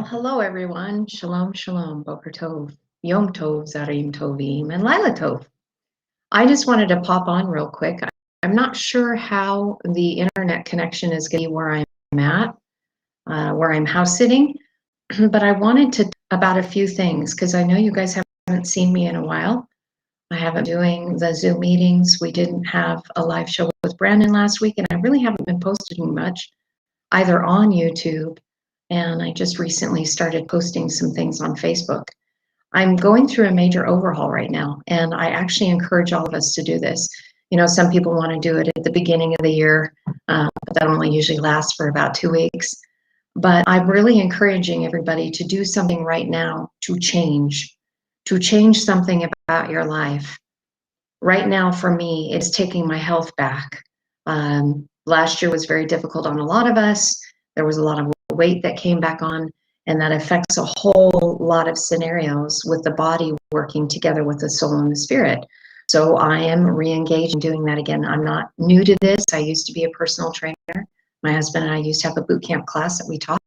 Hello everyone. Shalom, shalom, Boker Tov, Yom Tov, Zarim Tovim, and Lila Tov. I just wanted to pop on real quick. I'm not sure how the internet connection is going to be where I'm at, where I'm house sitting, but I wanted to about a few things because I know you guys haven't seen me in a while. I haven't been doing the Zoom meetings. We didn't have a live show with Brandon last week, and I really haven't been posting much either on YouTube. And I just recently started posting some things on Facebook. I'm going through a major overhaul right now, and I actually encourage all of us to do this. You know, some people want to do it at the beginning of the year, but that only usually lasts for about 2 weeks. But I'm really encouraging everybody to do something right now to change something about your life. Right now, for me, it's taking my health back. Last year was very difficult on a lot of us. There was a lot of weight that came back on, and that affects a whole lot of scenarios with the body working together with the soul and the spirit. So I am re-engaged in doing that again. I'm not new to this. I used to be a personal trainer. My husband and I used to have a boot camp class that we taught.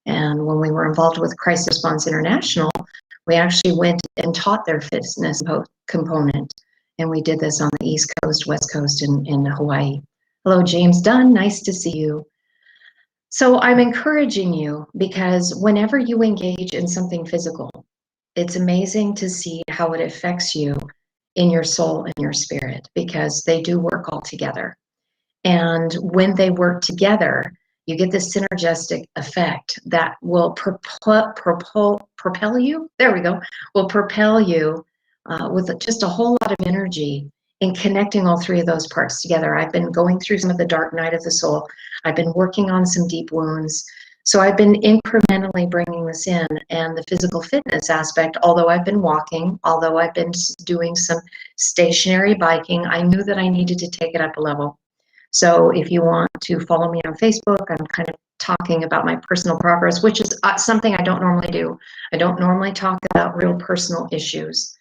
And when we were involved with Crisis Response International, we actually went and taught their fitness component. And we did this on the East Coast, West Coast, and in Hawaii. Hello, James Dunn. Nice to see you. So I'm encouraging you because whenever you engage in something physical, it's amazing to see how it affects you in your soul and your spirit, because they do work all together. And when they work together, you get this synergistic effect that will propel you. There we go. Will propel you with just a whole lot of energy in connecting all three of those parts together. I've been going through some of the dark night of the soul. I've been working on some deep wounds. So I've been incrementally bringing this in, and the physical fitness aspect, although I've been walking, although I've been doing some stationary biking, I knew that I needed to take it up a level. So if you want to follow me on Facebook, I'm kind of talking about my personal progress, which is something I don't normally do. I don't normally talk about real personal issues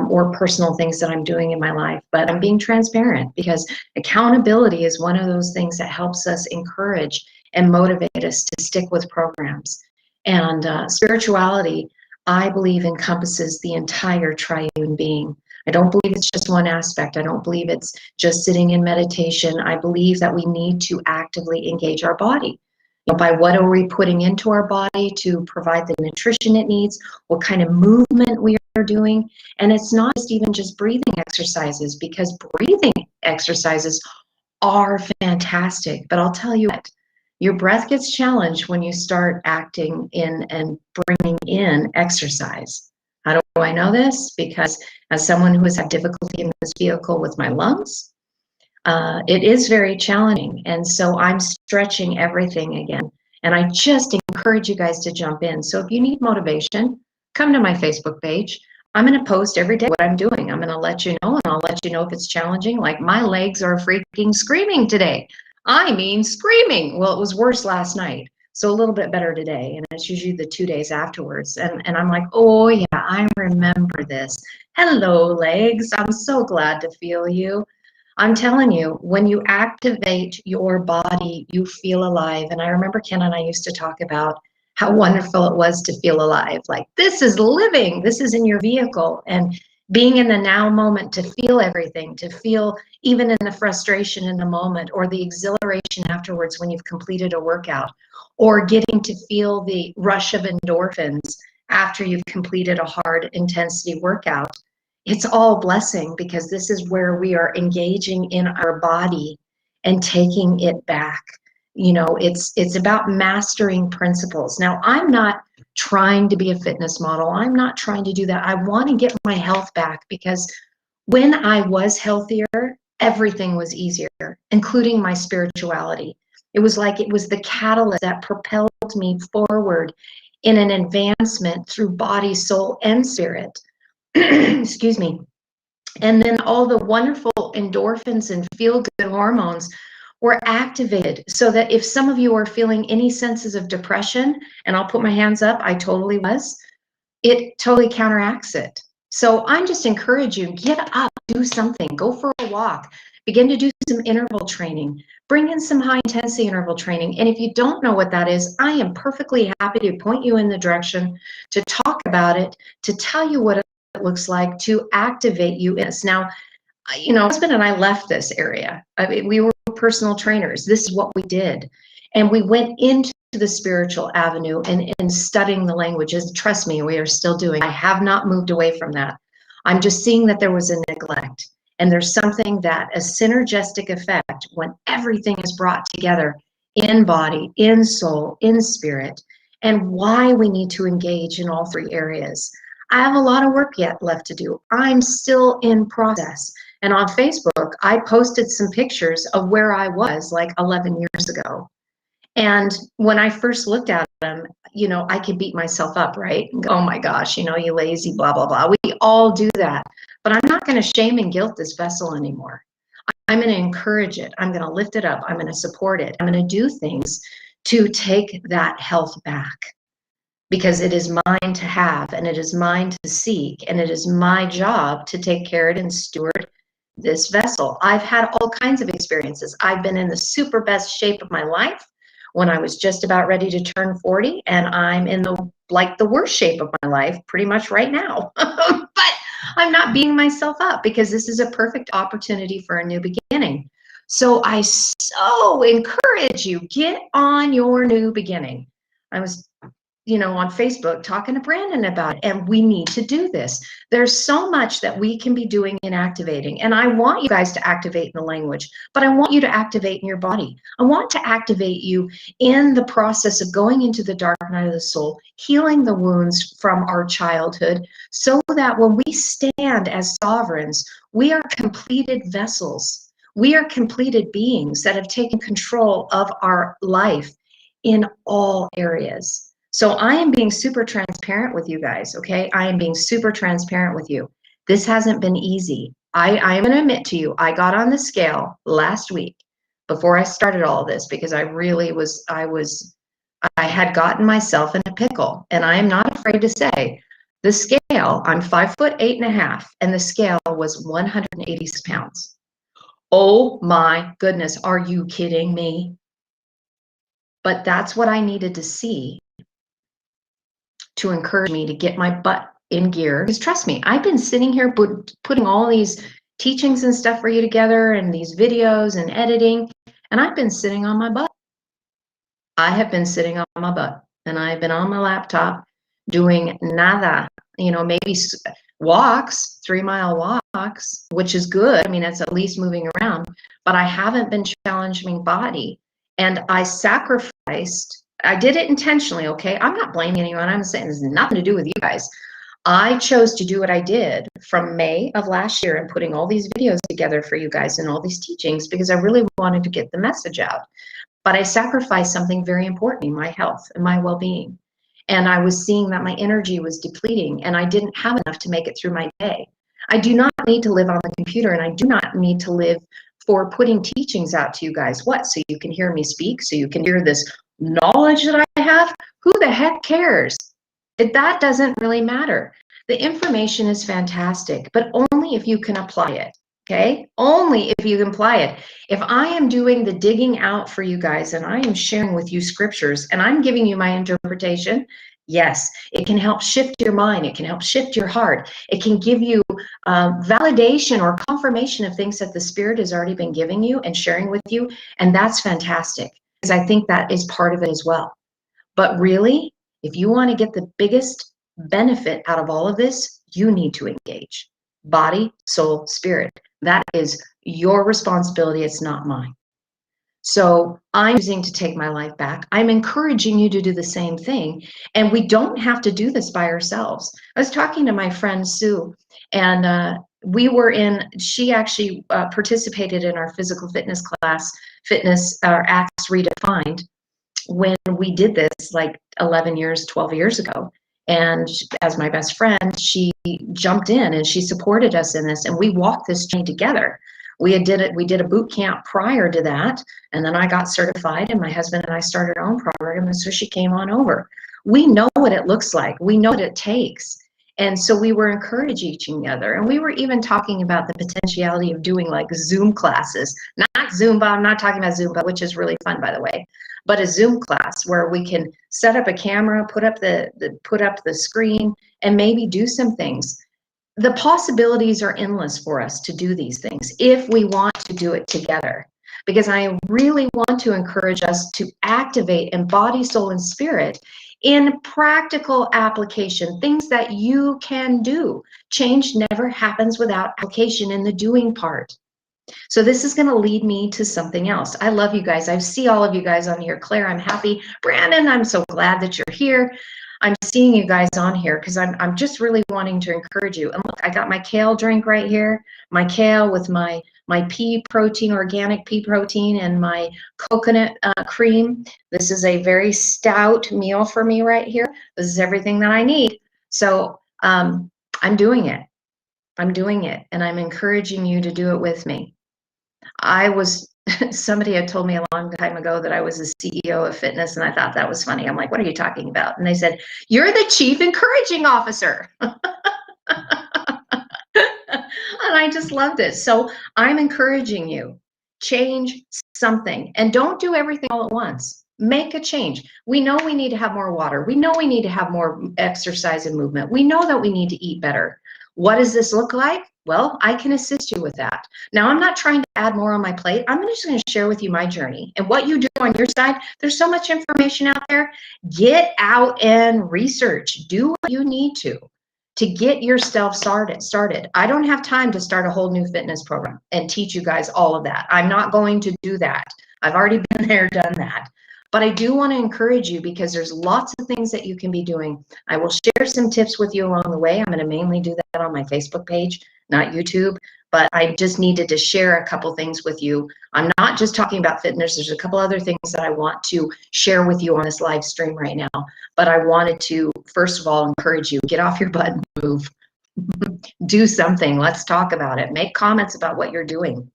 or personal things that I'm doing in my life, but I'm being transparent because accountability is one of those things that helps us encourage and motivate us to stick with programs. And spirituality, I believe, encompasses the entire triune being. I don't believe it's just one aspect. I don't believe it's just sitting in meditation. I believe that we need to actively engage our body. You know, by what are we putting into our body to provide the nutrition it needs, what kind of movement we are doing. And it's not just breathing exercises, because breathing exercises are fantastic. But I'll tell you what, your breath gets challenged when you start acting in and bringing in exercise. How do I know this? Because as someone who has had difficulty in this vehicle with my lungs, it is very challenging. And so I'm stretching everything again. And I just encourage you guys to jump in. So if you need motivation, come to my Facebook page. I'm going to post every day what I'm doing. I'm going to let you know, and I'll let you know if it's challenging. Like, my legs are freaking screaming today. I mean, screaming. Well, it was worse last night. So a little bit better today, and it's usually the 2 days afterwards. And I'm like, oh yeah, I remember this. Hello, legs. I'm so glad to feel you. I'm telling you, when you activate your body, you feel alive. And I remember Ken and I used to talk about how wonderful it was to feel alive. Like, this is living, this is in your vehicle. And being in the now moment, to feel everything, to feel even in the frustration in the moment, or the exhilaration afterwards when you've completed a workout, or getting to feel the rush of endorphins after you've completed a hard intensity workout. It's all blessing, because this is where we are engaging in our body and taking it back. You know, it's about mastering principles. Now, I'm not trying to be a fitness model. I'm not trying to do that. I want to get my health back, because when I was healthier, everything was easier, including my spirituality. It was like it was the catalyst that propelled me forward in an advancement through body, soul, and spirit. Excuse me. And then all the wonderful endorphins and feel-good hormones were activated, so that if some of you are feeling any senses of depression, and I'll put my hands up, I totally was, it totally counteracts it. So I'm just encouraging you, get up, do something, go for a walk, Begin to do some interval training. Bring in some high intensity interval training. And if you don't know what that is, I am perfectly happy to point you in the direction, to talk about it, to tell you what it looks like, to activate you in this. Now, you know, my husband and I left this area. I mean, we were personal trainers. This is what we did. And we went into the spiritual avenue and studying the languages. Trust me, we are still doing. I have not moved away from that. I'm just seeing that there was a neglect. And there's something that a synergistic effect when everything is brought together in body, in soul, in spirit, and why we need to engage in all three areas. I have a lot of work yet left to do. I'm still in process. And on Facebook, I posted some pictures of where I was like 11 years ago. And when I first looked at them, you know, I could beat myself up, right? And go, oh my gosh, you know, you lazy, blah, blah, blah. We all do that. But I'm not going to shame and guilt this vessel anymore. I'm going to encourage it. I'm going to lift it up. I'm going to support it. I'm going to do things to take that health back, because it is mine to have, and it is mine to seek, and it is my job to take care of it and steward this vessel. I've had all kinds of experiences. I've been in the super best shape of my life when I was just about ready to turn 40, and I'm in the worst shape of my life pretty much right now. But I'm not beating myself up, because this is a perfect opportunity for a new beginning. So I so encourage you, get on your new beginning. I was, you know, on Facebook talking to Brandon about it, and we need to do this. There's so much that we can be doing and activating, and I want you guys to activate in the language, but I want you to activate in your body. I want to activate you in the process of going into the dark night of the soul, healing the wounds from our childhood, so that when we stand as sovereigns, we are completed vessels. We are completed beings that have taken control of our life in all areas. So I am being super transparent with you guys, okay? I am being super transparent with you. This hasn't been easy. I am going to admit to you, I got on the scale last week before I started all this, because I really was, I had gotten myself in a pickle. And I am not afraid to say, the scale, I'm 5'8.5", and the scale was 186 pounds. Oh my goodness, are you kidding me? But that's what I needed to see to encourage me to get my butt in gear. Because trust me, I've been sitting here putting all these teachings and stuff for you together, and these videos and editing, and I've been sitting on my butt. I have been sitting on my butt, and I've been on my laptop doing nada, you know, maybe walks, 3-mile walks, which is good. I mean, it's at least moving around, but I haven't been challenging body. And I sacrificed. I did it intentionally, okay? I'm not blaming anyone. I'm saying this has nothing to do with you guys. I chose to do what I did from May of last year and putting all these videos together for you guys and all these teachings, because I really wanted to get the message out. But I sacrificed something very important in my health and my well-being. And I was seeing that my energy was depleting, and I didn't have enough to make it through my day. I do not need to live on the computer, and I do not need to live for putting teachings out to you guys. What? So you can hear me speak, so you can hear this knowledge that I have? Who the heck cares? That doesn't really matter. The information is fantastic, but only if you can apply it, okay? Only if you can apply it. If I am doing the digging out for you guys, and I am sharing with you scriptures, and I'm giving you my interpretation, yes, it can help shift your mind. It can help shift your heart. It can give you validation or confirmation of things that the Spirit has already been giving you and sharing with you, and that's fantastic, because I think that is part of it as well. But really, if you want to get the biggest benefit out of all of this, you need to engage. Body, soul, spirit. That is your responsibility. It's not mine. So I'm choosing to take my life back. I'm encouraging you to do the same thing. And we don't have to do this by ourselves. I was talking to my friend Sue, and we were in, she actually participated in our physical fitness class, Acts Redefined, when we did this like 11 years, 12 years ago. And as my best friend, she jumped in and she supported us in this, and we walked this journey together. We did a boot camp prior to that, and then I got certified, and my husband and I started our own program, and so she came on over. We know what it looks like. We know what it takes. And so we were encouraging each other. And we were even talking about the potentiality of doing like Zoom classes, not Zumba. I'm not talking about Zumba, which is really fun, by the way, but a Zoom class where we can set up a camera, put up the screen, and maybe do some things. The possibilities are endless for us to do these things if we want to do it together. Because I really want to encourage us to activate in body, soul, and spirit in practical application, things that you can do. Change never happens without application in the doing part. So this is going to lead me to something else. I love you guys. I see all of you guys on here. Claire, I'm happy. Brandon, I'm so glad that you're here. I'm seeing you guys on here because I'm just really wanting to encourage you. And look, I got my kale drink right here, my kale with my pea protein, organic pea protein, and my coconut cream. This is a very stout meal for me right here. This is everything that I need. So I'm doing it. I'm doing it, and I'm encouraging you to do it with me. Somebody had told me a long time ago that I was a CEO of fitness, and I thought that was funny. I'm like, what are you talking about? And they said, you're the chief encouraging officer. And I just loved it. So I'm encouraging you, change something, and don't do everything all at once. Make a change. We know we need to have more water. We know we need to have more exercise and movement. We know that we need to eat better. What does this look like? Well, I can assist you with that. Now, I'm not trying to add more on my plate. I'm just going to share with you my journey and what you do on your side. There's so much information out there. Get out and research. Do what you need to get yourself started. I don't have time to start a whole new fitness program and teach you guys all of that. I'm not going to do that. I've already been there, done that. But I do want to encourage you because there's lots of things that you can be doing. I will share some tips with you along the way. I'm going to mainly do that on my Facebook page, not YouTube, but I just needed to share a couple things with you. I'm not just talking about fitness. There's a couple other things that I want to share with you on this live stream right now. But I wanted to, first of all, encourage you, get off your butt and move. Do something. Let's talk about it. Make comments about what you're doing.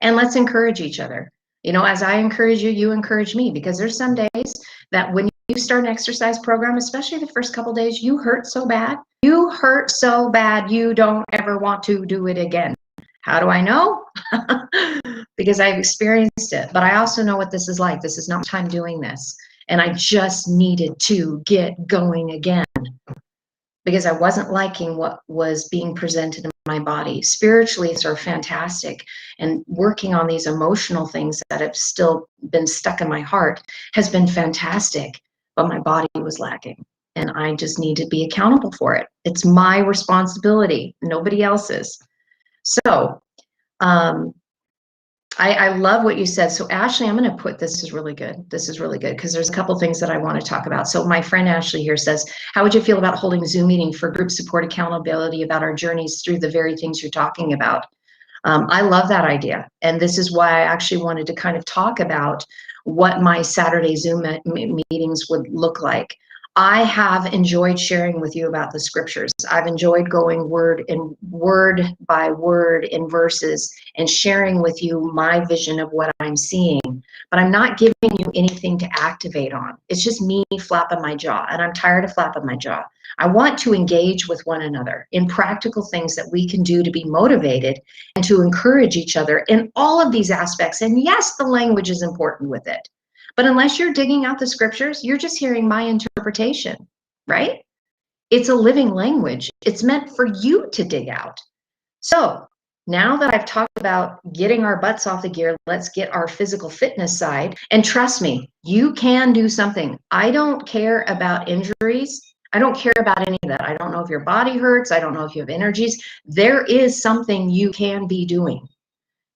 And let's encourage each other. You know, as I encourage you, you encourage me, because there's some days that when you start an exercise program, especially the first couple days, you hurt so bad. You hurt so bad, you don't ever want to do it again. How do I know? Because I've experienced it, but I also know what this is like. This is not time doing this. And I just needed to get going again because I wasn't liking what was being presented in my body. Spiritually, it's sort of fantastic. And working on these emotional things that have still been stuck in my heart has been fantastic, but my body was lacking. And I just need to be accountable for it. It's my responsibility, nobody else's. So I love what you said. So Ashley, I'm going to put, this is really good. This is really good because there's a couple things that I want to talk about. So my friend Ashley here says, how would you feel about holding a Zoom meeting for group support accountability about our journeys through the very things you're talking about? I love that idea. And this is why I actually wanted to kind of talk about what my Saturday Zoom meetings would look like. I have enjoyed sharing with you about the scriptures. I've enjoyed going word by word in verses and sharing with you my vision of what I'm seeing. But I'm not giving you anything to activate on. It's just me flapping my jaw, and I'm tired of flapping my jaw. I want to engage with one another in practical things that we can do to be motivated and to encourage each other in all of these aspects. And yes, the language is important with it. But unless you're digging out the scriptures, you're just hearing my interpretation, right? It's a living language. It's meant for you to dig out. So now that I've talked about getting our butts off the gear, let's get our physical fitness side. And trust me, you can do something. I don't care about injuries. I don't care about any of that. I don't know if your body hurts. I don't know if you have energies. There is something you can be doing.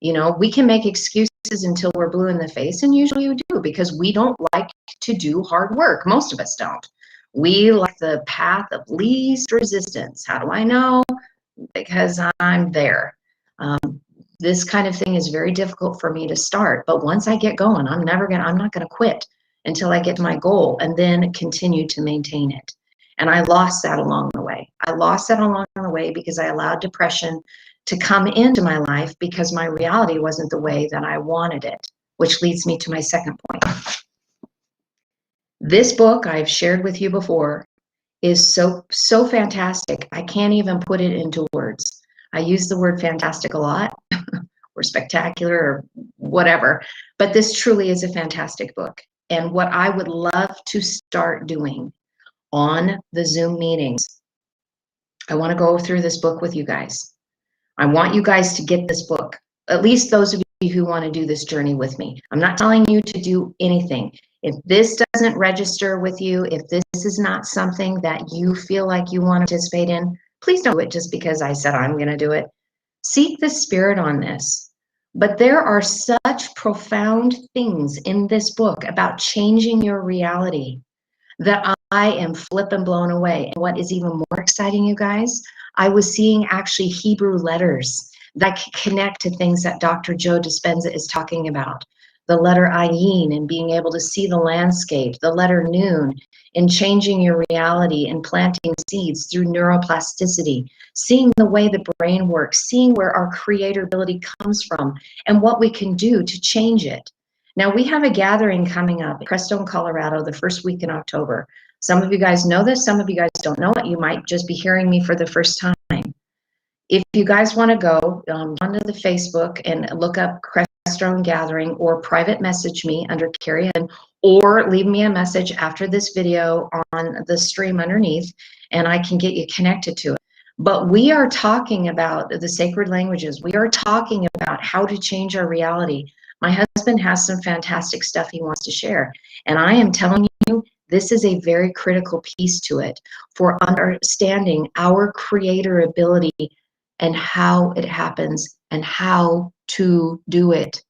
You know, we can make excuses until we're blue in the face, and usually we do, because we don't like to do hard work. Most of us don't. We like the path of least resistance. How do I know? Because I'm there. This kind of thing is very difficult for me to start, but once I get going, I'm not gonna quit until I get to my goal and then continue to maintain it. And I lost that along the way. I lost that along the way because I allowed depression to come into my life because my reality wasn't the way that I wanted it, which leads me to my second point. This book I've shared with you before is so fantastic. I can't even put it into words. I use the word fantastic a lot, or spectacular, or whatever, but this truly is a fantastic book. And what I would love to start doing on the Zoom meetings, I want to go through this book with you guys. I want you guys to get this book, at least those of you who want to do this journey with me. I'm not telling you to do anything. If this doesn't register with you, if this is not something that you feel like you want to participate in, please don't do it just because I said I'm going to do it. Seek the spirit on this. But there are such profound things in this book about changing your reality that I am flipping blown away. And what is even more exciting, you guys, I was seeing actually Hebrew letters that could connect to things that Dr. Joe Dispenza is talking about. The letter Ayin and being able to see the landscape, the letter Nun in changing your reality and planting seeds through neuroplasticity, seeing the way the brain works, seeing where our creator ability comes from and what we can do to change it. Now, we have a gathering coming up in Crestone, Colorado, the first week in October. Some of you guys know this, some of you guys don't know it. You might just be hearing me for the first time. If you guys want to go onto the Facebook and look up Crestone Gathering, or private message me under Carrie Ann, or leave me a message after this video on the stream underneath, and I can get you connected to it. But we are talking about the sacred languages. We are talking about how to change our reality. My husband has some fantastic stuff he wants to share. And I am telling you, this is a very critical piece to it for understanding our creator ability and how it happens and how to do it.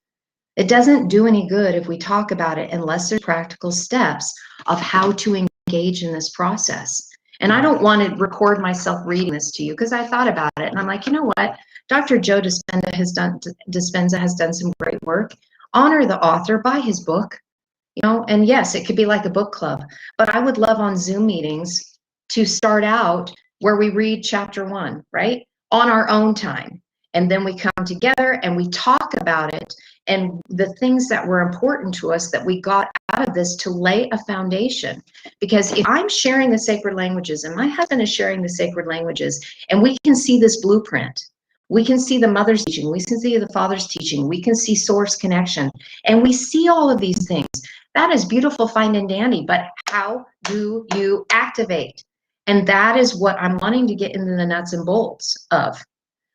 It doesn't do any good if we talk about it unless there's practical steps of how to engage in this process. And I don't want to record myself reading this to you because I thought about it and I'm like, you know what? Dr. Joe Dispenza has done some great work. Honor the author, buy his book, you know, and yes, it could be like a book club, but I would love on Zoom meetings to start out where we read chapter 1, right? On our own time. And then we come together and we talk about it and the things that were important to us that we got out of this to lay a foundation. Because if I'm sharing the sacred languages and my husband is sharing the sacred languages and we can see this blueprint, we can see the mother's teaching, we can see the father's teaching, we can see source connection, and we see all of these things. That is beautiful, fine and dandy, but how do you activate? And that is what I'm wanting to get into the nuts and bolts of.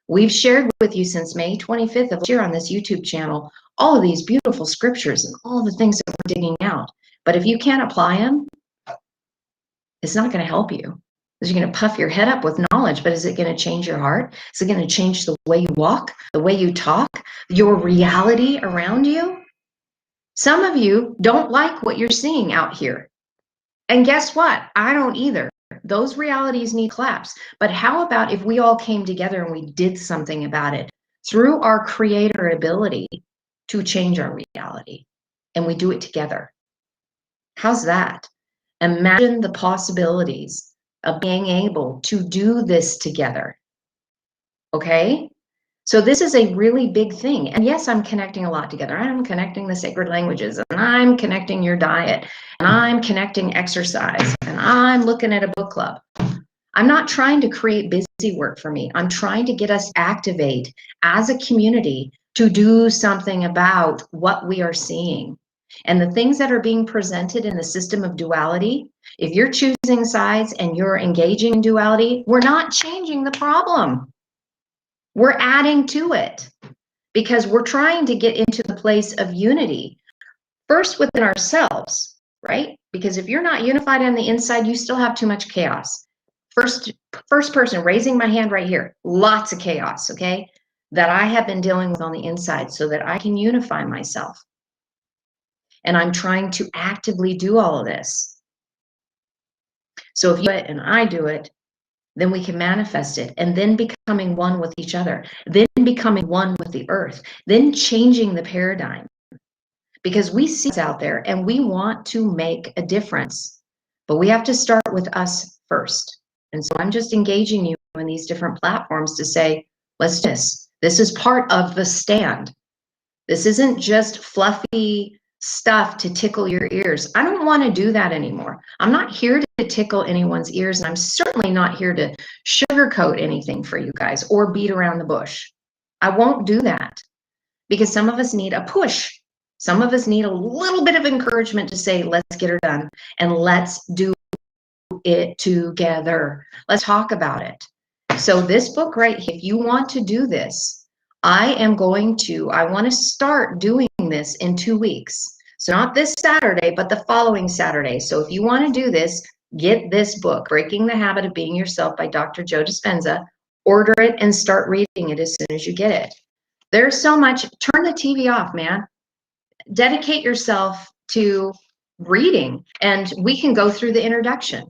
We've shared with you since May 25th of last year on this YouTube channel, all of these beautiful scriptures and all the things that we're digging out. But if you can't apply them, it's not going to help you. You're going to puff your head up with knowledge, but is it going to change your heart? Is it going to change the way you walk, the way you talk, your reality around you? Some of you don't like what you're seeing out here. And guess what? I don't either. Those realities need collapse. But how about if we all came together and we did something about it through our creator ability to change our reality, and we do it together? How's that? Imagine the possibilities of being able to do this together. Okay? So this is a really big thing. And yes, I'm connecting a lot together. I'm connecting the sacred languages, and I'm connecting your diet, and I'm connecting exercise, and I'm looking at a book club. I'm not trying to create busy work for me. I'm trying to get us activate as a community to do something about what we are seeing. And the things that are being presented in the system of duality, if you're choosing sides and you're engaging in duality, we're not changing the problem. We're adding to it because we're trying to get into the place of unity first within ourselves, right? Because if you're not unified on the inside, you still have too much chaos. First person raising my hand right here, lots of chaos, okay, that I have been dealing with on the inside so that I can unify myself. And I'm trying to actively do all of this. So if you do it and I do it, then we can manifest it, and then becoming one with each other, then becoming one with the earth, then changing the paradigm. Because we see it's out there and we want to make a difference, but we have to start with us first. And so I'm just engaging you in these different platforms to say, let's do this. This is part of the stand. This isn't just fluffy stuff to tickle your ears. I don't want to do that anymore. I'm not here to tickle anyone's ears, and I'm certainly not here to sugarcoat anything for you guys or beat around the bush. I won't do that, because some of us need a push. Some of us need a little bit of encouragement to say, let's get her done and let's do it together. Let's talk about it. So this book right here, if you want to do this, I want to start doing this in 2 weeks. So not this Saturday, but the following Saturday. So if you want to do this, get this book, Breaking the Habit of Being Yourself by Dr. Joe Dispenza. Order it and start reading it as soon as you get it. There's so much. Turn the TV off, man. Dedicate yourself to reading, and we can go through the introduction.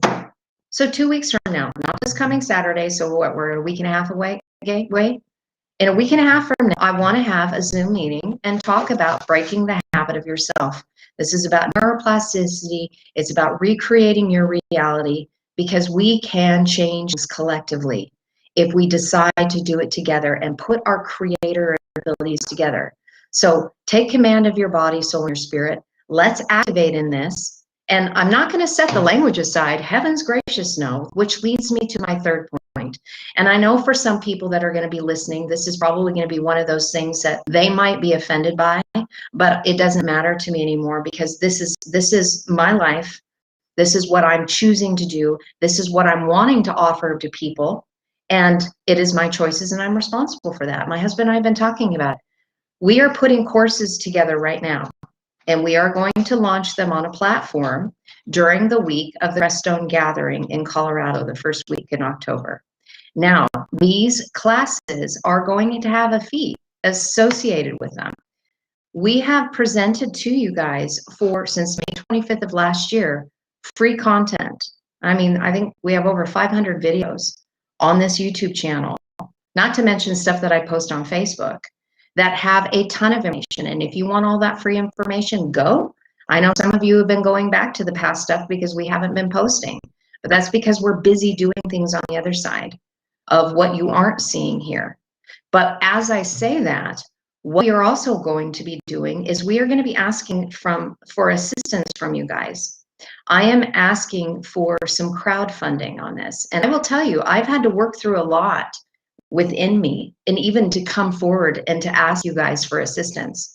So 2 weeks from now, not this coming Saturday, so what, we're a week and a half away? In a week and a half from now, I want to have a Zoom meeting and talk about breaking the habit of yourself. This is about neuroplasticity. It's about recreating your reality, because we can change this collectively if we decide to do it together and put our creator abilities together. So take command of your body, soul, and your spirit. Let's activate in this. And I'm not going to set the language aside. Heavens gracious, no, which leads me to my third point. And I know for some people that are going to be listening, this is probably going to be one of those things that they might be offended by, but it doesn't matter to me anymore, because this is my life. This is what I'm choosing to do. This is what I'm wanting to offer to people. And it is my choices, and I'm responsible for that. My husband and I have been talking about it. We are putting courses together right now, and we are going to launch them on a platform during the week of the Redstone Gathering in Colorado, the first week in October. Now, these classes are going to have a fee associated with them. We have presented to you guys since May 25th of last year, free content. I mean, I think we have over 500 videos on this YouTube channel, not to mention stuff that I post on Facebook, that have a ton of information. And if you want all that free information, go. I know some of you have been going back to the past stuff because we haven't been posting, but that's because we're busy doing things on the other side of what you aren't seeing here. But as I say that, what we are also going to be doing is we are going to be asking for assistance from you guys. I am asking for some crowdfunding on this. And I will tell you, I've had to work through a lot within me, and even to come forward and to ask you guys for assistance.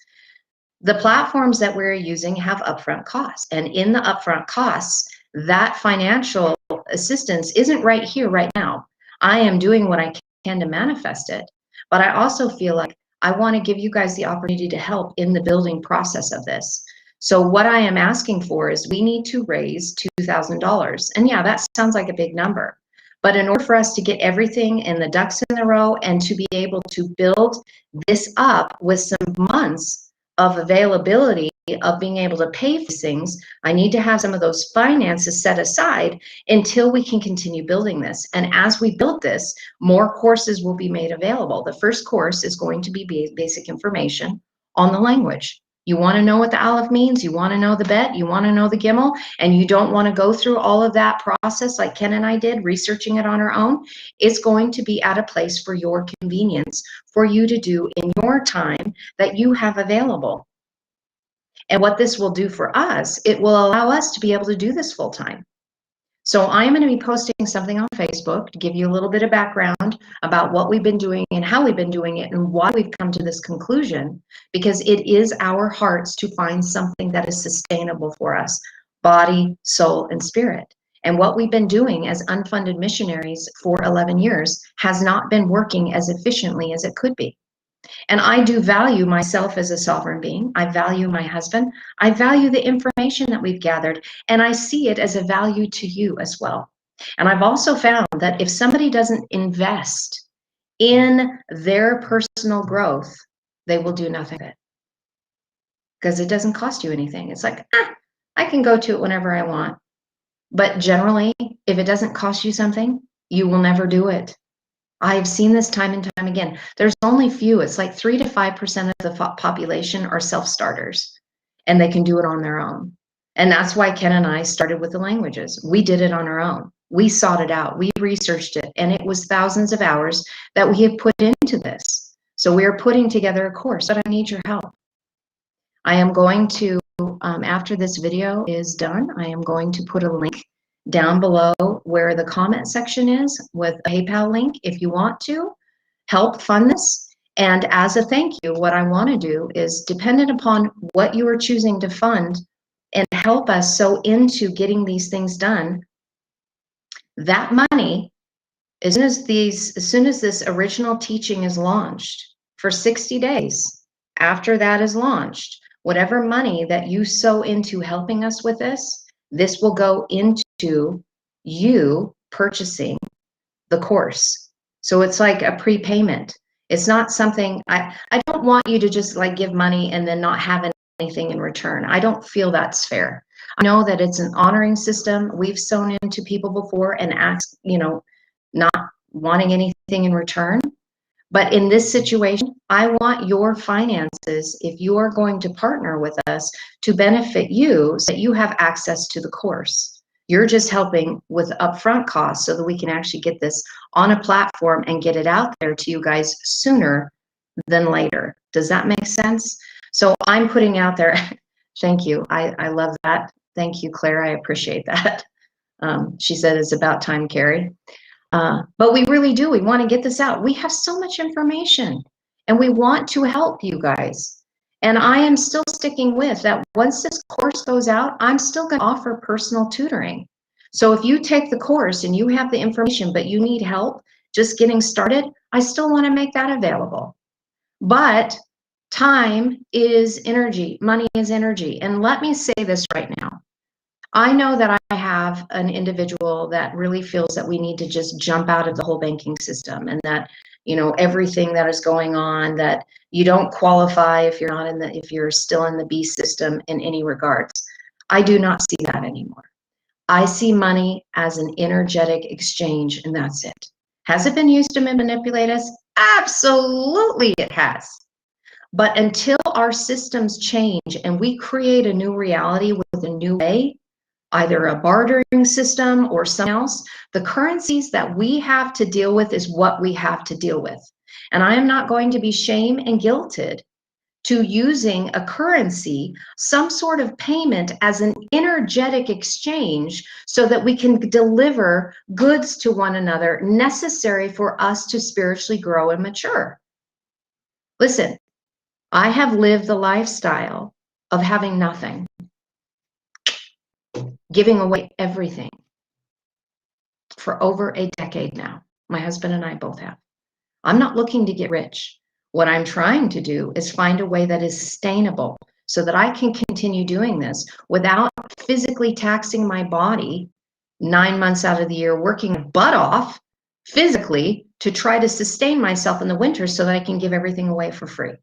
The platforms that we're using have upfront costs, and in the upfront costs, that financial assistance isn't right here, right now. I am doing what I can to manifest it, but I also feel like I want to give you guys the opportunity to help in the building process of this. So what I am asking for is we need to raise $2,000. And yeah, that sounds like a big number. But in order for us to get everything and the ducks in a row and to be able to build this up with some months of availability of being able to pay for these things, I need to have some of those finances set aside until we can continue building this. And as we build this, more courses will be made available. The first course is going to be basic information on the language. You want to know what the Aleph means, you want to know the Bet, you want to know the Gimel, and you don't want to go through all of that process like Ken and I did, researching it on our own. It's going to be at a place for your convenience, for you to do in your time that you have available. And what this will do for us, it will allow us to be able to do this full time. So I'm going to be posting something on Facebook to give you a little bit of background about what we've been doing and how we've been doing it and why we've come to this conclusion, because it is our hearts to find something that is sustainable for us, body, soul, and spirit. And what we've been doing as unfunded missionaries for 11 years has not been working as efficiently as it could be. And I do value myself as a sovereign being. I value my husband. I value the information that we've gathered, and I see it as a value to you as well. And I've also found that if somebody doesn't invest in their personal growth, they will do nothing with it, because it doesn't cost you anything. It's like, I can go to it whenever I want. But generally, if it doesn't cost you something, you will never do it. I've seen this time and time again. There's only few. It's like 3 to 5% of the population are self-starters, and they can do it on their own. And that's why Ken and I started with the languages. We did it on our own. We sought it out. We researched it, and it was thousands of hours that we have put into this. So we are putting together a course, but I need your help. I am going to after this video is done, I am going to put a link down below where the comment section is with a PayPal link if you want to help fund this. And as a thank you, what I want to do is, dependent upon what you are choosing to fund and help us so into getting these things done, that money, as soon as this original teaching is launched, for 60 days after that is launched, whatever money that you sow into helping us with this will go into you purchasing the course. So it's like a prepayment. It's not something, I don't want you to just like give money and then not have anything in return. I don't feel that's fair. I know that it's an honoring system. We've sown into people before and asked, not wanting anything in return. But in this situation, I want your finances, if you are going to partner with us, to benefit you so that you have access to the course. You're just helping with upfront costs so that we can actually get this on a platform and get it out there to you guys sooner than later. Does that make sense? So I'm putting out there, thank you. I love that. Thank you, Claire. I appreciate that. She said it's about time, Carrie. But we really do. We want to get this out. We have so much information and we want to help you guys. And I am still sticking with that. Once this course goes out, I'm still going to offer personal tutoring. So if you take the course and you have the information, but you need help just getting started, I still want to make that available. But time is energy. Money is energy. And let me say this right now. I know that I have an individual that really feels that we need to just jump out of the whole banking system, and that, everything that is going on, that you don't qualify if you're not if you're still in the B system in any regards. I do not see that anymore. I see money as an energetic exchange, and that's it. Has it been used to manipulate us? Absolutely it has. But until our systems change and we create a new reality with a new way, either a bartering system or something else, the currencies that we have to deal with is what we have to deal with. And I am not going to be shamed and guilted to using a currency, some sort of payment, as an energetic exchange so that we can deliver goods to one another necessary for us to spiritually grow and mature. Listen, I have lived the lifestyle of having nothing, giving away everything for over a decade now. My husband and I both have. I'm not looking to get rich. What I'm trying to do is find a way that is sustainable so that I can continue doing this without physically taxing my body 9 months out of the year, working my butt off physically to try to sustain myself in the winter so that I can give everything away for free.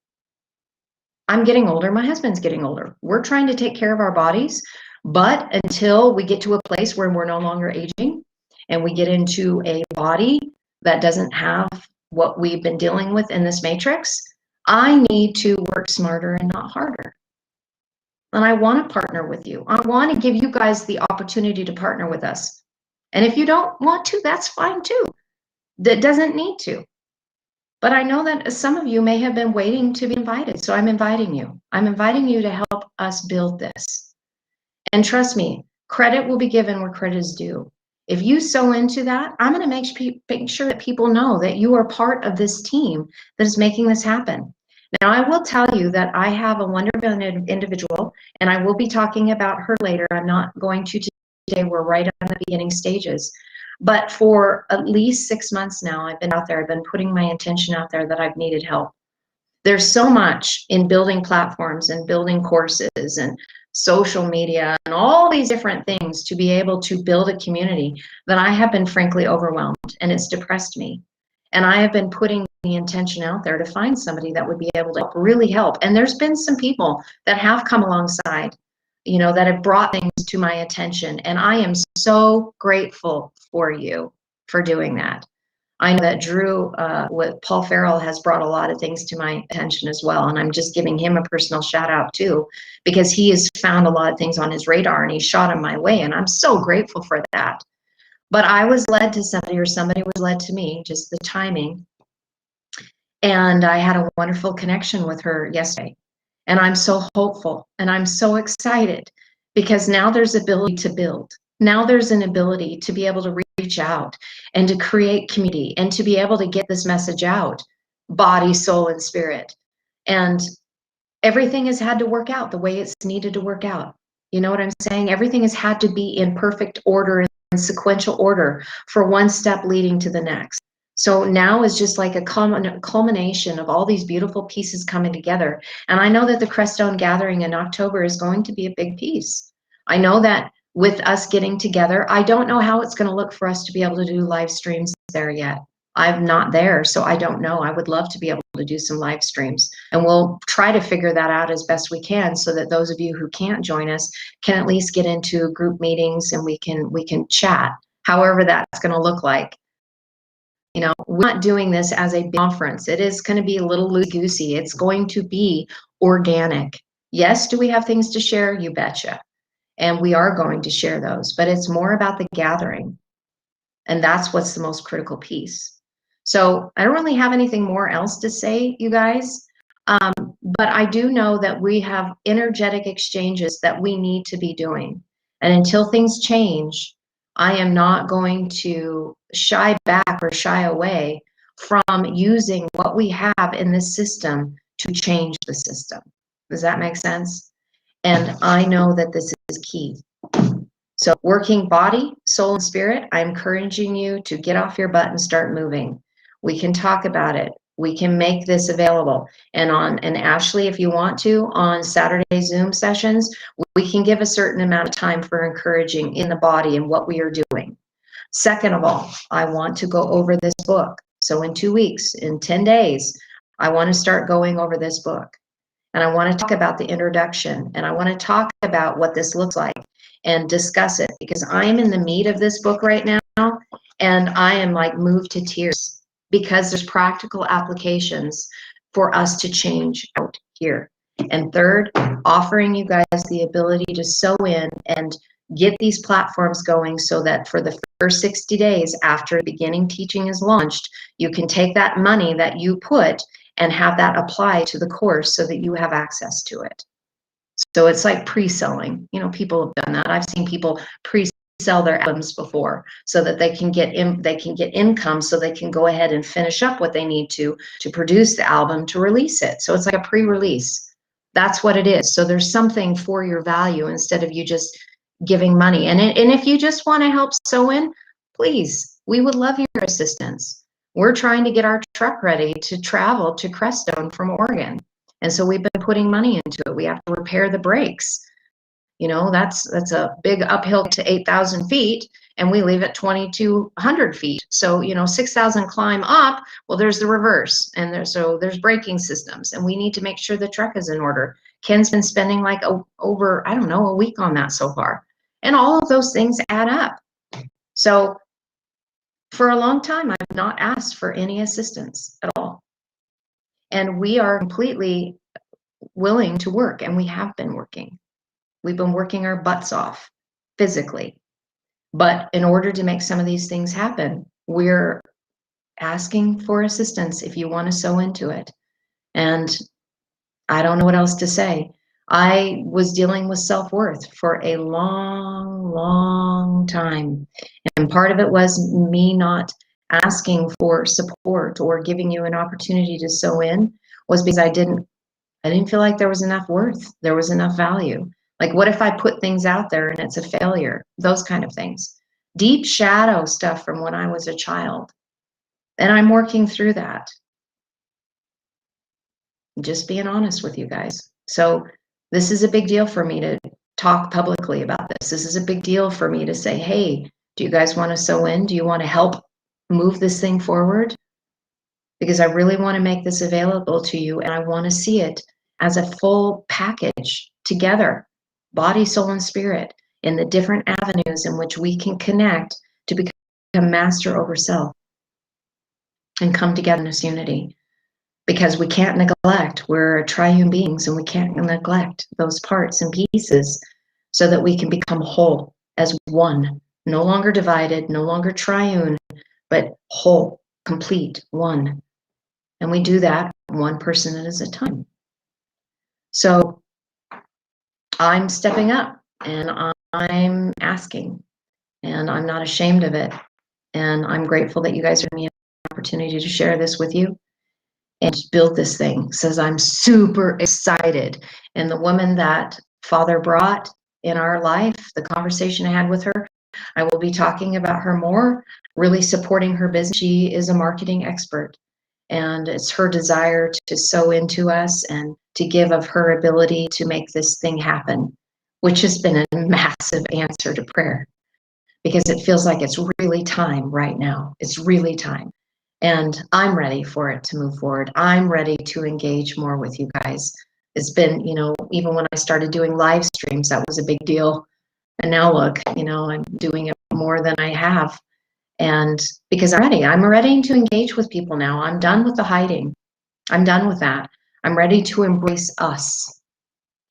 I'm getting older. My husband's getting older. We're trying to take care of our bodies. But until we get to a place where we're no longer aging and we get into a body that doesn't have what we've been dealing with in this matrix, I need to work smarter and not harder. And I want to partner with you. I want to give you guys the opportunity to partner with us. And if you don't want to, that's fine too. That doesn't need to. But I know that some of you may have been waiting to be invited. So I'm inviting you. I'm inviting you to help us build this. And trust me, credit will be given where credit is due. If you sow into that, I'm going to make sure that people know that you are part of this team that is making this happen. Now, I will tell you that I have a wonderful individual, and I will be talking about her later. I'm not going to today. We're right on the beginning stages. But for at least 6 months now, I've been out there. I've been putting my intention out there that I've needed help. There's so much in building platforms and building courses and social media and all these different things to be able to build a community that I have been frankly overwhelmed, and it's depressed me. And I have been putting the intention out there to find somebody that would be able to really help. And there's been some people that have come alongside, that have brought things to my attention. And I am so grateful for you for doing that. I know that Drew with Paul Farrell has brought a lot of things to my attention as well. And I'm just giving him a personal shout out too, because he has found a lot of things on his radar and he shot them my way. And I'm so grateful for that. But I was led to somebody, or somebody was led to me, just the timing. And I had a wonderful connection with her yesterday. And I'm so hopeful and I'm so excited because now there's ability to build. Now there's an ability to be able to reach out and to create community and to be able to get this message out, body, soul, and spirit. And everything has had to work out the way it's needed to work out. You know what I'm saying? Everything has had to be in perfect order and sequential order for one step leading to the next. So now is just like a culmination of all these beautiful pieces coming together. And I know that the Crestone Gathering in October is going to be a big piece. I know that with us getting together, I don't know how it's going to look for us to be able to do live streams there yet. I'm not there, so I don't know. I would love to be able to do some live streams, and we'll try to figure that out as best we can so that those of you who can't join us can at least get into group meetings and we can chat, however that's going to look like. You know, we're not doing this as a conference. It is going to be a little loosey-goosey. It's going to be organic. Yes, do we have things to share? You betcha. And we are going to share those, but it's more about the gathering. And that's what's the most critical piece. So I don't really have anything more else to say, you guys. But I do know that we have energetic exchanges that we need to be doing. And until things change, I am not going to shy back or shy away from using what we have in this system to change the system. Does that make sense? And I know that this is key. So working body, soul, and spirit, I'm encouraging you to get off your butt and start moving. We can talk about it. We can make this available. And Ashley, if you want to, on Saturday Zoom sessions, we can give a certain amount of time for encouraging in the body and what we are doing. Second of all, I want to go over this book. So in 2 weeks, in 10 days, I want to start going over this book. And I want to talk about the introduction, and I want to talk about what this looks like and discuss it, because I am in the meat of this book right now, and I am like moved to tears because there's practical applications for us to change out here. And third, offering you guys the ability to sew in and get these platforms going so that for the first 60 days after beginning teaching is launched, you can take that money that you put and have that apply to the course so that you have access to it. So it's like pre-selling. You know, people have done that. I've seen people pre-sell their albums before so that they can get income so they can go ahead and finish up what they need to produce the album to release it. So it's like a pre-release. That's what it is. So there's something for your value instead of you just giving money. And if you just want to help sew in, please, we would love your assistance. We're trying to get our truck ready to travel to Crestone from Oregon. And so we've been putting money into it. We have to repair the brakes. You know, that's a big uphill to 8,000 feet, and we leave at 2,200 feet. So, you know, 6,000 climb up, well, there's the reverse. And there's braking systems, and we need to make sure the truck is in order. Ken's been spending like over, I don't know, a week on that so far. And all of those things add up. So for a long time, I've not asked for any assistance at all. And we are completely willing to work, and we have been working. We've been working our butts off physically. But in order to make some of these things happen, we're asking for assistance if you want to sew into it. And I don't know what else to say. I was dealing with self-worth for a long, long time. And part of it was me not asking for support or giving you an opportunity to sew in was because I didn't feel like there was enough worth. There was enough value. Like, what if I put things out there and it's a failure? Those kind of things. Deep shadow stuff from when I was a child. And I'm working through that. Just being honest with you guys. So this is a big deal for me to talk publicly about this. This is a big deal for me to say, hey, do you guys want to sew in? Do you want to help move this thing forward? Because I really want to make this available to you, and I want to see it as a full package together, body, soul, and spirit, in the different avenues in which we can connect to become master over self and come together in this unity. Because we can't neglect, we're triune beings, and we can't neglect those parts and pieces so that we can become whole as one, no longer divided, no longer triune, but whole, complete, one. And we do that one person at a time. So I'm stepping up and I'm asking, and I'm not ashamed of it. And I'm grateful that you guys are giving me an opportunity to share this with you and build this thing. Says I'm super excited. And the woman that Father brought in our life, the conversation I had with her, I will be talking about her more, really supporting her business. She is a marketing expert, and it's her desire to sow into us and to give of her ability to make this thing happen, which has been a massive answer to prayer, because it feels like it's really time right now. It's really time. And I'm ready for it to move forward. I'm ready to engage more with you guys. It's been, even when I started doing live streams, that was a big deal. And now look, I'm doing it more than I have. And because I'm ready to engage with people now. I'm done with the hiding. I'm done with that. I'm ready to embrace us.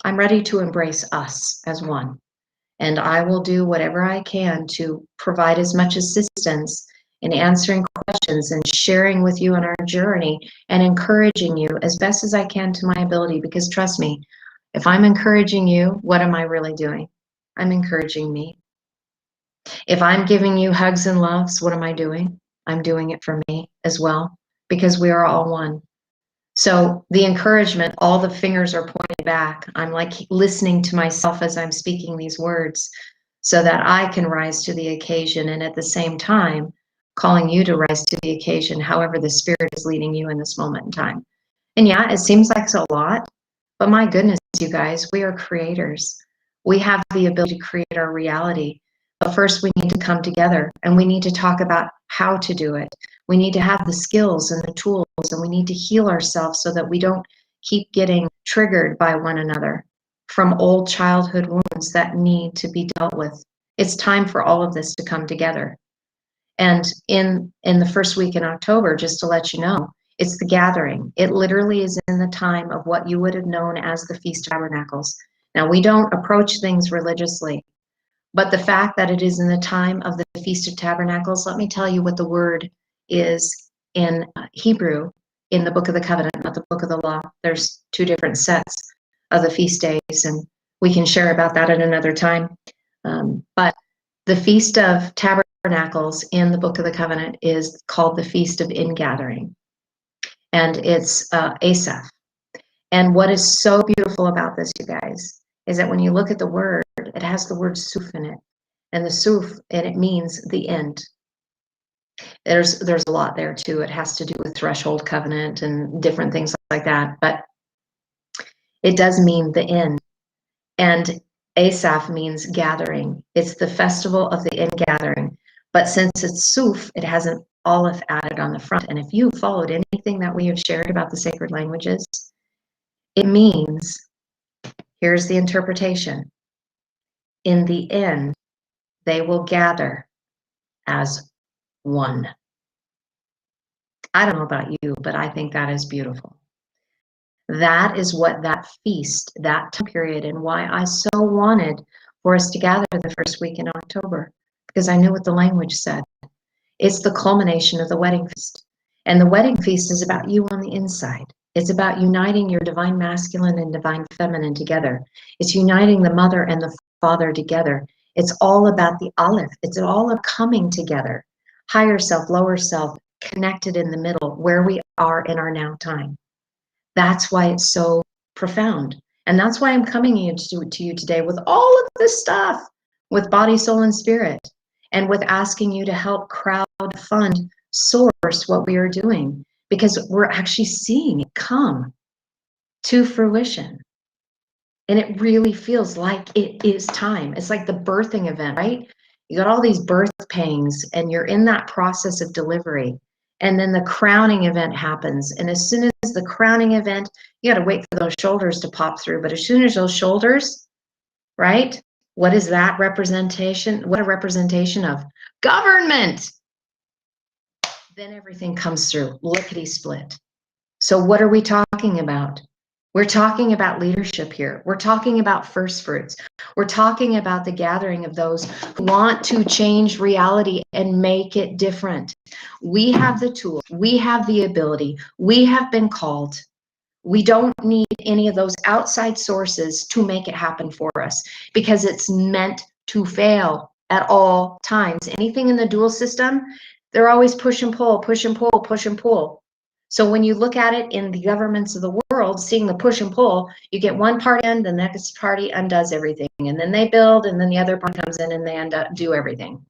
I'm ready to embrace us as one. And I will do whatever I can to provide as much assistance in answering questions and sharing with you on our journey and encouraging you as best as I can to my ability. Because trust me, if I'm encouraging you, what am I really doing? I'm encouraging me. If I'm giving you hugs and loves, what am I doing? I'm doing it for me as well, because we are all one. So the encouragement, all the fingers are pointing back. I'm like listening to myself as I'm speaking these words so that I can rise to the occasion, and at the same time, calling you to rise to the occasion, however the Spirit is leading you in this moment in time. And yeah, it seems like it's a lot, but my goodness, you guys, we are creators. We have the ability to create our reality. But first, we need to come together and we need to talk about how to do it. We need to have the skills and the tools, and we need to heal ourselves so that we don't keep getting triggered by one another from old childhood wounds that need to be dealt with. It's time for all of this to come together. And in the first week in October, just to let you know, it's the gathering. It literally is in the time of what you would have known as the Feast of Tabernacles. Now, we don't approach things religiously, but the fact that it is in the time of the Feast of Tabernacles, let me tell you what the word is in Hebrew in the Book of the Covenant, not the Book of the Law. There's two different sets of the feast days, and we can share about that at another time. But the Feast of Tabernacles in the Book of the Covenant is called the Feast of Ingathering, and it's Asaph. And what is so beautiful about this, you guys, is that when you look at the word, it has the word suf in it, and the suf, and it means the end. There's a lot there too. It has to do with threshold covenant and different things like that, but it does mean the end. And Asaph means gathering. It's the festival of the ingathering. But since it's suf, it has an aleph added on the front. And if you followed anything that we have shared about the sacred languages, it means, here's the interpretation. In the end, they will gather as one. I don't know about you, but I think that is beautiful. That is what that feast, that time period, and why I so wanted for us to gather the first week in October, because I knew what the language said. It's the culmination of the wedding feast. And the wedding feast is about you on the inside. It's about uniting your divine masculine and divine feminine together. It's uniting the mother and the father together. It's all about the aleph. It's all of coming together. Higher self, lower self, connected in the middle, where we are in our now time. That's why it's so profound. And that's why I'm coming to you today with all of this stuff, with body, soul, and spirit, and with asking you to help crowdfund source what we are doing, because we're actually seeing it come to fruition. And it really feels like it is time. It's like the birthing event, right? You got all these birth pangs and you're in that process of delivery. And then the crowning event happens. And as soon as the crowning event, you got to wait for those shoulders to pop through. But as soon as those shoulders, right? What is that representation? What a representation of government. Then everything comes through, lickety split. So what are we talking about? We're talking about leadership here. We're talking about first fruits. We're talking about the gathering of those who want to change reality and make it different. We have the tools. We have the ability. We have been called. We don't need any of those outside sources to make it happen for us, because it's meant to fail at all times. Anything in the dual system, they're always push and pull, push and pull, push and pull. So when you look at it in the governments of the world, seeing the push and pull, you get one party in, the next party undoes everything, and then they build, and then the other party comes in and they undo everything.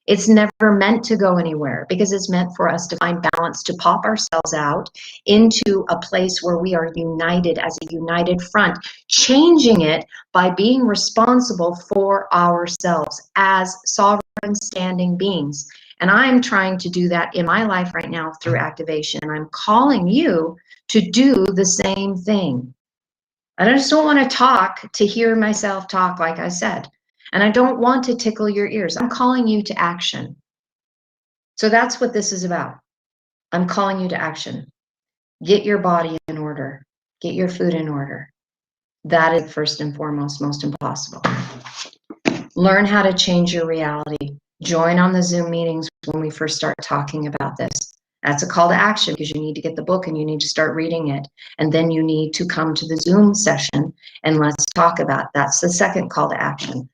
It's never meant to go anywhere, because it's meant for us to find balance, to pop ourselves out into a place where we are united as a united front, changing it by being responsible for ourselves as sovereign standing beings. And I'm trying to do that in my life right now through activation. I'm calling you to do the same thing. I just don't want to talk to hear myself talk, like I said. And I don't want to tickle your ears. I'm calling you to action. So that's what this is about. I'm calling you to action. Get your body in order. Get your food in order. That is first and foremost, most impossible. Learn how to change your reality. Join on the Zoom meetings when we first start talking about this. That's a call to action, because you need to get the book and you need to start reading it. And then you need to come to the Zoom session and let's talk about it. That's the second call to action.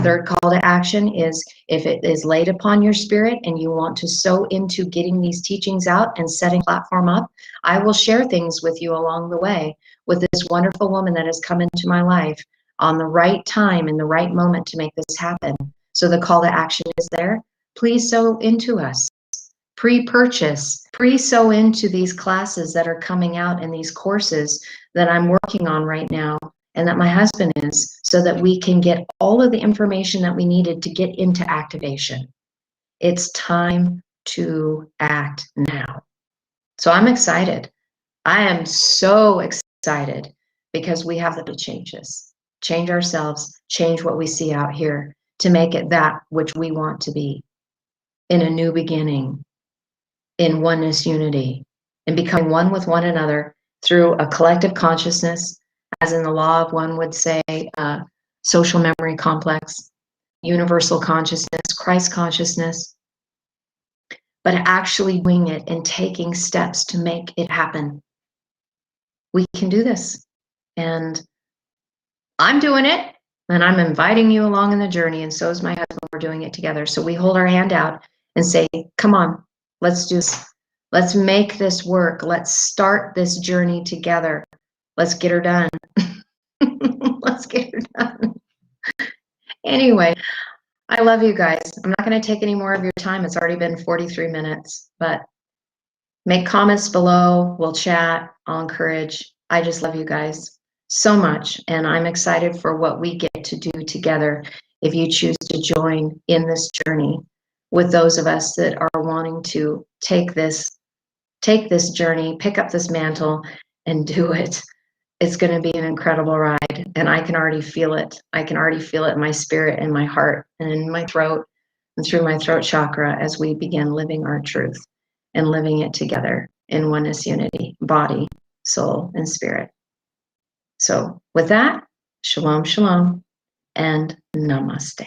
Third call to action is, if it is laid upon your spirit and you want to sow into getting these teachings out and setting platform up, I will share things with you along the way with this wonderful woman that has come into my life on the right time and the right moment to make this happen. So the call to action is there. Please sow into us. Pre-purchase, pre-sow into these classes that are coming out and these courses that I'm working on right now, and that my husband is, so that we can get all of the information that we needed to get into activation. It's time to act now. So I'm excited. I am so excited, because we have to change this, change ourselves, change what we see out here to make it that which we want to be, in a new beginning, in oneness, unity, and becoming one with one another through a collective consciousness, as in the law of one would say, social memory complex, universal consciousness, Christ consciousness, but actually doing it and taking steps to make it happen. We can do this. And I'm doing it, and I'm inviting you along in the journey, and so is my husband. We're doing it together. So we hold our hand out and say, come on, let's do this. Let's make this work. Let's start this journey together. Let's get her done. Let's get her done. Anyway, I love you guys. I'm not going to take any more of your time. It's already been 43 minutes, but make comments below. We'll chat. I'll encourage. I just love you guys so much, and I'm excited for what we get to do together if you choose to join in this journey with those of us that are wanting to take this journey, pick up this mantle and do it. It's going to be an incredible ride, and I can already feel it. I can already feel it in my spirit and my heart and in my throat and through my throat chakra as we begin living our truth and living it together in oneness, unity, body, soul, and spirit. So with that, shalom, shalom, and namaste.